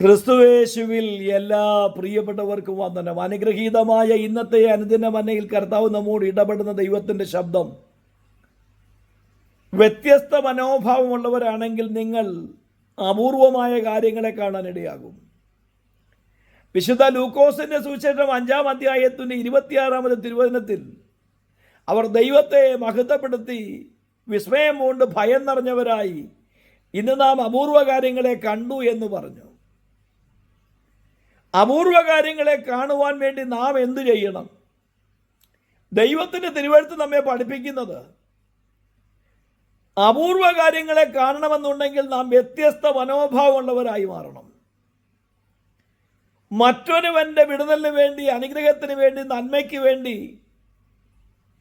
ക്രിസ്തുവേശുവിൽ എല്ലാ പ്രിയപ്പെട്ടവർക്കും വന്ദനം. അനുഗ്രഹീതമായ ഇന്നത്തെ അനുദിന മന്നയിൽ കർത്താവ് നമ്മോട് ഇടപെടുന്ന ദൈവത്തിൻ്റെ ശബ്ദം. വ്യത്യസ്ത മനോഭാവമുള്ളവരാണെങ്കിൽ നിങ്ങൾ അപൂർവമായ കാര്യങ്ങളെ കാണാനിടയാകും. വിശുദ്ധ ലൂക്കോസിന്റെ സുവിശേഷം 5-ാം അധ്യായത്തിൻ്റെ 26-ാമത്തെ തിരുവചനത്തിൽ അവർ ദൈവത്തെ മഹത്വപ്പെടുത്തി വിസ്മയം കൊണ്ട് ഭയം നിറഞ്ഞവരായി ഇന്ന് നാം അപൂർവ കാര്യങ്ങളെ കണ്ടു എന്ന് പറഞ്ഞു. അപൂർവ കാര്യങ്ങളെ കാണുവാൻ വേണ്ടി നാം എന്തു ചെയ്യണം? ദൈവത്തിൻ്റെ തിരുവെഴുത്ത് നമ്മെ പഠിപ്പിക്കുന്നത് അപൂർവ കാര്യങ്ങളെ കാണണമെന്നുണ്ടെങ്കിൽ നാം വ്യത്യസ്ത മനോഭാവമുള്ളവരായി മാറണം. മറ്റൊരുവൻ്റെ വിടുതലിന് വേണ്ടി, അനുഗ്രഹത്തിന് വേണ്ടി, നന്മയ്ക്ക് വേണ്ടി,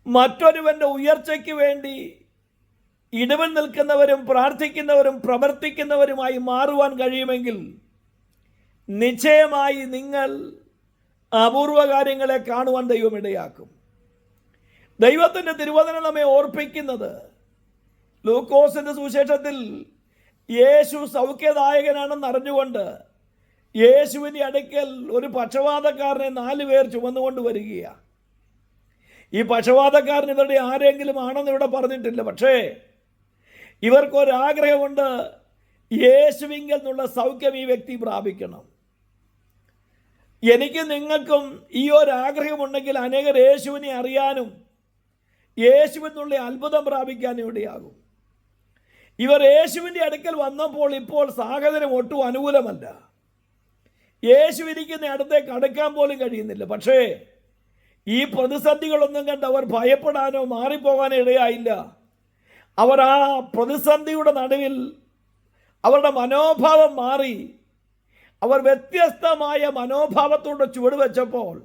മറ്റൊരുവൻ്റെ ഉയർച്ചയ്ക്ക് വേണ്ടി ഇടവിൽ നിൽക്കുന്നവരും പ്രാർത്ഥിക്കുന്നവരും പ്രവർത്തിക്കുന്നവരുമായി മാറുവാൻ കഴിയുമെങ്കിൽ നിശ്ചയമായി നിങ്ങൾ അപൂർവ കാര്യങ്ങളെ കാണുവാൻ ദൈവം ഇടയാക്കും. ദൈവത്തിൻ്റെ തിരുവചനം നമ്മെ ഓർപ്പിക്കുന്നത് ലൂക്കോസിൻ്റെ സുവിശേഷത്തിൽ യേശു സൗഖ്യദായകനാണെന്ന് അറിഞ്ഞുകൊണ്ട് യേശുവിൻ്റെ അടുക്കൽ ഒരു പക്ഷവാതക്കാരനെ 4 പേർ ചുമന്നുകൊണ്ട് വരികയാണ്. ഈ പക്ഷവാതക്കാരൻ ഇവരുടെ ആരെങ്കിലും ആണെന്ന് ഇവിടെ പറഞ്ഞിട്ടില്ല. പക്ഷേ ഇവർക്കൊരാഗ്രഹമുണ്ട്, യേശുവിങ്കിൽ നിന്നുള്ള സൗഖ്യം ഈ വ്യക്തി പ്രാപിക്കണം. എനിക്ക് നിങ്ങൾക്കും ഈ ഒരാഗ്രഹമുണ്ടെങ്കിൽ അനേകർ യേശുവിനെ അറിയാനും യേശുവിൽ നിന്നുള്ള അത്ഭുതം പ്രാപിക്കാനും ഇടയാകും. ഇവർ യേശുവിൻ്റെ അടുക്കൽ വന്നപ്പോൾ ഇപ്പോൾ സാഹചര്യം ഒട്ടും അനുകൂലമല്ല. യേശു ഇരിക്കുന്ന അടുത്തേക്ക് അടുക്കാൻ പോലും കഴിയുന്നില്ല. പക്ഷേ ഈ പ്രതിസന്ധികളൊന്നും കണ്ട് അവർ ഭയപ്പെടാനോ മാറിപ്പോകാനോ ഇടയായില്ല. അവർ ആ പ്രതിസന്ധിയുടെ നടുവിൽ അവരുടെ മനോഭാവം മാറി അവർ വ്യത്യസ്തമായ മനോഭാവത്തോടെ ചുവടുവെച്ചപ്പോൾ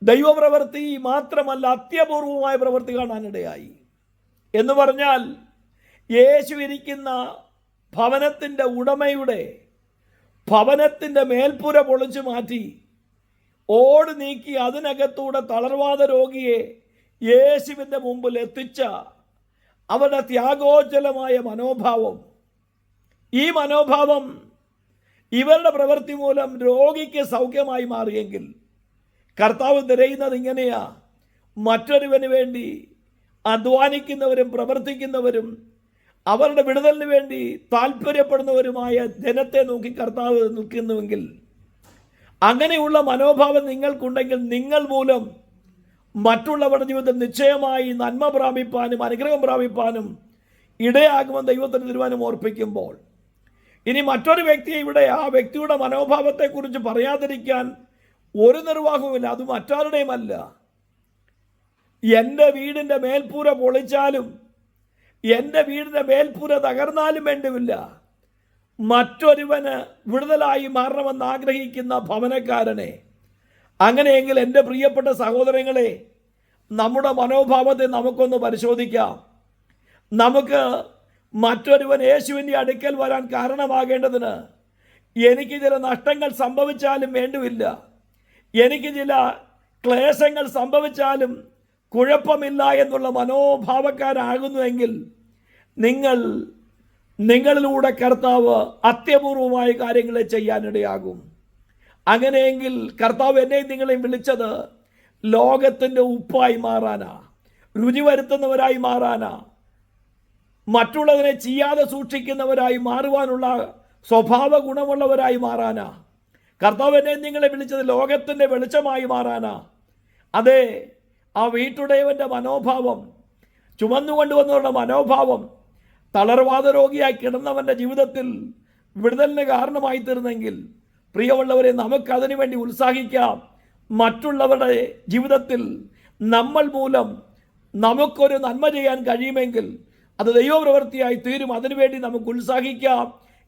ദൈവപ്രവൃത്തി മാത്രമല്ല, അത്യപൂർവമായ പ്രവൃത്തി കാണാനിടയായി. എന്ന് പറഞ്ഞാൽ യേശു ഇരിക്കുന്ന ഭവനത്തിൻ്റെ ഉടമയുടെ ഭവനത്തിൻ്റെ മേൽപ്പുര പൊളിച്ചു മാറ്റി ഓട് നീക്കി അതിനകത്തൂടെ തളർവാദ രോഗിയെ യേശുവിൻ്റെ മുമ്പിൽ എത്തിച്ച അവരുടെ ത്യാഗോജ്വലമായ മനോഭാവം, ഈ മനോഭാവം ഇവരുടെ പ്രവൃത്തി മൂലം രോഗിക്ക് സൗഖ്യമായി മാറിയെങ്കിൽ കർത്താവ് തിരയുന്നത് ഇങ്ങനെയാ: മറ്റൊരുവന് വേണ്ടി അധ്വാനിക്കുന്നവരും പ്രവർത്തിക്കുന്നവരും അവരുടെ വിടുതലിന് വേണ്ടി താല്പര്യപ്പെടുന്നവരുമായ ജനത്തെ നോക്കി കർത്താവ് നിൽക്കുന്നുവെങ്കിൽ, അങ്ങനെയുള്ള മനോഭാവം നിങ്ങൾക്കുണ്ടെങ്കിൽ നിങ്ങൾ മൂലം മറ്റുള്ളവരുടെ ജീവിതം നിശ്ചയമായി നന്മ പ്രാപിപ്പാനും അനുഗ്രഹം പ്രാപിപ്പാനും ഇടയാകുമെന്ന് ദൈവത്തിൻ്റെ തീരുമാനം ഓർപ്പിക്കുമ്പോൾ, ഇനി മറ്റൊരു വ്യക്തിയെ ഇവിടെ ആ വ്യക്തിയുടെ മനോഭാവത്തെക്കുറിച്ച് പറയാതിരിക്കാൻ ഒരു നിർവാഹവുമില്ല. അത് മറ്റാരുടെയുമല്ല. എൻ്റെ വീടിൻ്റെ മേൽപ്പൂര പൊളിച്ചാലും എൻ്റെ വീടിൻ്റെ മേൽപ്പൂര തകർന്നാലും വേണ്ടുമില്ല, മറ്റൊരുവന് വിടുതലായി മാറണമെന്ന് ആഗ്രഹിക്കുന്ന ഭവനക്കാരനെ. അങ്ങനെയെങ്കിൽ എൻ്റെ പ്രിയപ്പെട്ട സഹോദരങ്ങളെ, നമ്മുടെ മനോഭാവത്തെ നമുക്കൊന്ന് പരിശോധിക്കാം. നമുക്ക് മറ്റൊരുവൻ യേശുവിൻ്റെ അടുക്കൽ വരാൻ കാരണമാകേണ്ടതിന് എനിക്ക് ചില നഷ്ടങ്ങൾ സംഭവിച്ചാലും വേണ്ടുമില്ല, എനിക്ക് ചില ക്ലേശങ്ങൾ സംഭവിച്ചാലും കുഴപ്പമില്ല എന്നുള്ള മനോഭാവക്കാരാകുന്നുവെങ്കിൽ നിങ്ങളിലൂടെ കർത്താവ് അത്യപൂർവമായ കാര്യങ്ങളെ ചെയ്യാനിടയാകും. അങ്ങനെയെങ്കിൽ കർത്താവ് എന്നെയും നിങ്ങളെയും വിളിച്ചത് ലോകത്തിൻ്റെ ഉപ്പായി മാറാനാ, രുചി വരുത്തുന്നവരായി മാറാനാ, മറ്റുള്ളതിനെ ചെയ്യാതെ സൂക്ഷിക്കുന്നവരായി മാറുവാനുള്ള സ്വഭാവ ഗുണമുള്ളവരായി മാറാനാ. കർത്താവ് എന്നെയും നിങ്ങളെ വിളിച്ചത് ലോകത്തിൻ്റെ വെളിച്ചമായി മാറാനാ. അതെ, ആ വീട്ടുടയവൻ്റെ മനോഭാവം, ചുമന്നുകൊണ്ടുവന്നവരുടെ മനോഭാവം തളർവാദ രോഗിയായി കിടന്നവൻ്റെ ജീവിതത്തിൽ വിടുതലിന് കാരണമായി തീർന്നെങ്കിൽ, പ്രിയമുള്ളവരെ, നമുക്കതിനു വേണ്ടി ഉത്സാഹിക്കാം. മറ്റുള്ളവരുടെ ജീവിതത്തിൽ നമ്മൾ മൂലം നമുക്കൊരു നന്മ ചെയ്യാൻ കഴിയുമെങ്കിൽ അത് ദൈവപ്രവൃത്തിയായി തീരും. അതിനുവേണ്ടി നമുക്ക് ഉത്സാഹിക്കാം.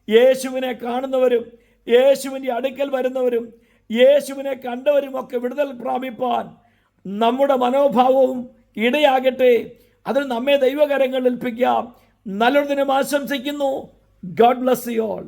യേശുവിനെ കാണുന്നവരും യേശുവിൻ്റെ അടുക്കൽ വരുന്നവരും യേശുവിനെ കണ്ടവരുമൊക്കെ വിടുതൽ പ്രാപിപ്പാൻ നമ്മുടെ മനോഭാവവും ഇടയാകട്ടെ. അതിൽ നമ്മെ ദൈവകരങ്ങളിൽ ഏൽപ്പിക്കാം. നല്ലൊരു ദിനം ആശംസിക്കുന്നു. God bless you all.